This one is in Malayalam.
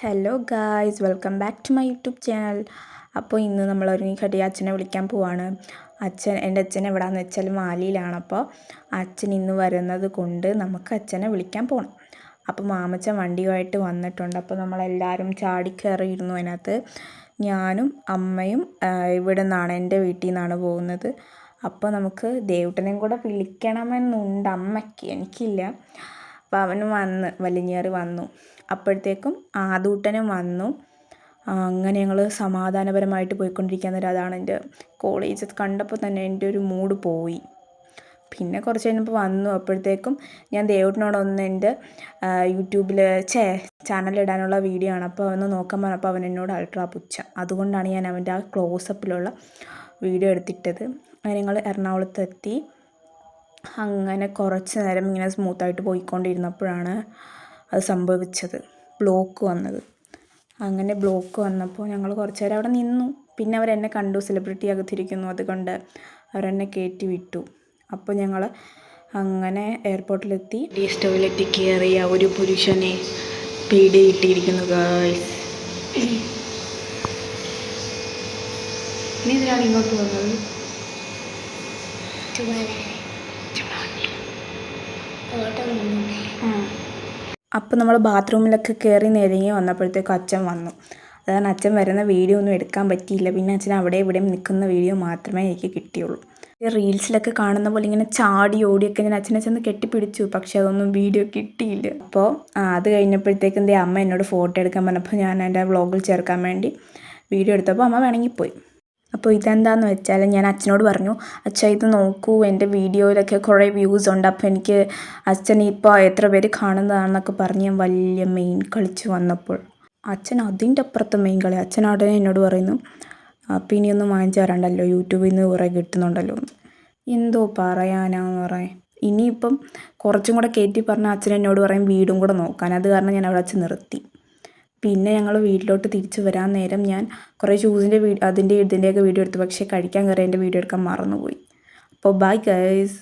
Hello guys, welcome back to my YouTube channel. അപ്പോൾ ഇന്ന് നമ്മൾ ഒരുങ്ങിക്കട്ടി അച്ഛനെ വിളിക്കാൻ പോവാണ്. എൻ്റെ അച്ഛൻ എവിടെയാണെന്ന് വെച്ചാൽ മാലിയിലാണ്. അപ്പോൾ അച്ഛൻ ഇന്ന് വരുന്നത് കൊണ്ട് നമുക്ക് അച്ഛനെ വിളിക്കാൻ പോകണം. അപ്പോൾ മാമച്ചൻ വണ്ടിയുമായിട്ട് വന്നിട്ടുണ്ട്. അപ്പോൾ നമ്മളെല്ലാവരും ചാടിക്കയറിയിരുന്നു അതിനകത്ത്. ഞാനും അമ്മയും ഇവിടെ നിന്നാണ്, എൻ്റെ വീട്ടിൽ നിന്നാണ് പോകുന്നത്. അപ്പോൾ നമുക്ക് ദേവുട്ടനെയും കൂടെ വിളിക്കണമെന്നുണ്ട് അമ്മയ്ക്ക്, എനിക്കില്ല. അപ്പോൾ അവന് വലിഞ്ഞേറി വന്നു. അപ്പോഴത്തേക്കും ആദൂട്ടനും വന്നു. അങ്ങനെ ഞങ്ങൾ സമാധാനപരമായിട്ട് പോയിക്കൊണ്ടിരിക്കാൻ നേരം അതാണ് എൻ്റെ കോളേജ് കണ്ടപ്പോൾ തന്നെ എൻ്റെ ഒരു മൂഡ് പോയി. പിന്നെ കുറച്ച് കഴിഞ്ഞപ്പോൾ വന്നു. അപ്പോഴത്തേക്കും ഞാൻ ദേവുട്ടനോടൊന്ന് എൻ്റെ യൂട്യൂബിൽ ചാനലിടാനുള്ള വീഡിയോ ആണ്. അപ്പോൾ അവന് നോക്കാൻ പറഞ്ഞപ്പോൾ അവൻ എന്നോട് അൾട്രാ പുച്ഛം. അതുകൊണ്ടാണ് ഞാൻ അവൻ്റെ ആ ക്ലോസപ്പിലുള്ള വീഡിയോ എടുത്തിട്ടത്. അങ്ങനെ ഞങ്ങൾ എറണാകുളത്തെത്തി. അങ്ങനെ കുറച്ച് നേരം ഇങ്ങനെ സ്മൂത്തായിട്ട് പോയിക്കൊണ്ടിരുന്നപ്പോഴാണ് അത് സംഭവിച്ചത്, ബ്ലോക്ക് വന്നത്. അങ്ങനെ ബ്ലോക്ക് വന്നപ്പോൾ ഞങ്ങൾ കുറച്ച് നേരം അവിടെ നിന്നു. പിന്നെ അവരെന്നെ കണ്ടു, സെലിബ്രിറ്റി അകത്തിരിക്കുന്നു, അതുകൊണ്ട് അവരെന്നെ കയറ്റി വിട്ടു. അപ്പോൾ ഞങ്ങൾ അങ്ങനെ എയർപോർട്ടിലെത്തി. ടോയ്ലറ്റിൽ കയറിയ ഒരു പുരുഷനെ പിടിയിട്ടിരിക്കുന്നു ഗായ്സ്. ഇനി ഇതിനാണ് ഇങ്ങോട്ട് വന്നത്. അപ്പോൾ നമ്മൾ ബാത്റൂമിലൊക്കെ കയറി നിരങ്ങി വന്നപ്പോഴത്തേക്കും അച്ഛൻ വന്നു. അതാണ് അച്ഛൻ വരുന്ന വീഡിയോ ഒന്നും എടുക്കാൻ പറ്റിയില്ല. പിന്നെ അച്ഛൻ അവിടെ ഇവിടെയും നിൽക്കുന്ന വീഡിയോ മാത്രമേ എനിക്ക് കിട്ടിയുള്ളൂ. റീൽസിലൊക്കെ കാണുന്ന പോലെ ഇങ്ങനെ ചാടി ഓടിയൊക്കെ ഞാൻ അച്ഛനെ ചെന്ന് കെട്ടിപ്പിടിച്ചു, പക്ഷെ അതൊന്നും വീഡിയോ കിട്ടിയില്ല. അപ്പോൾ അത് കഴിഞ്ഞപ്പോഴത്തേക്കും എൻ്റെ അമ്മ എന്നോട് ഫോട്ടോ എടുക്കാൻ പറഞ്ഞപ്പോൾ ഞാൻ എൻ്റെ വ്ളോഗിൽ ചേർക്കാൻ വേണ്ടി വീഡിയോ എടുത്തപ്പോൾ അമ്മ വേണമെങ്കിൽ. അപ്പോൾ ഇതെന്താണെന്ന് വെച്ചാൽ ഞാൻ അച്ഛനോട് പറഞ്ഞു, അച്ഛാ ഇത് നോക്കൂ, എൻ്റെ വീഡിയോയിലൊക്കെ കുറേ വ്യൂസ് ഉണ്ട്, അപ്പോൾ എനിക്ക് അച്ഛൻ ഇപ്പോൾ എത്ര പേര് കാണുന്നതാണെന്നൊക്കെ പറഞ്ഞ് ഞാൻ വലിയ മെയിൻ കളിച്ച് വന്നപ്പോൾ അച്ഛൻ അതിൻ്റെ അപ്പുറത്ത് മെയിൻ കളി. അച്ഛൻ ഉടനെ എന്നോട് പറയുന്നു, അപ്പോൾ ഇനിയൊന്നും വാങ്ങിച്ചു തരണ്ടല്ലോ, യൂട്യൂബിൽ നിന്ന് കുറേ കിട്ടുന്നുണ്ടല്ലോ. എന്തോ പറയാനാന്ന് പറയാൻ. ഇനിയിപ്പം കുറച്ചും കൂടെ കയറ്റി പറഞ്ഞാൽ അച്ഛൻ എന്നോട് പറയും വീടും കൂടെ നോക്കാൻ. അത് കാരണം ഞാൻ അവിടെ വെച്ച് നിർത്തി. പിന്നെ ഞങ്ങൾ വീട്ടിലോട്ട് തിരിച്ച് വരാൻ നേരം ഞാൻ കുറേ ഷൂസിൻ്റെ ഇതിൻ്റെയൊക്കെ വീഡിയോ എടുത്തു, പക്ഷേ കഴിക്കാൻ കയറി എൻ്റെ വീഡിയോ എടുക്കാൻ മറന്നുപോയി. അപ്പോൾ ബൈ ഗൈസ്.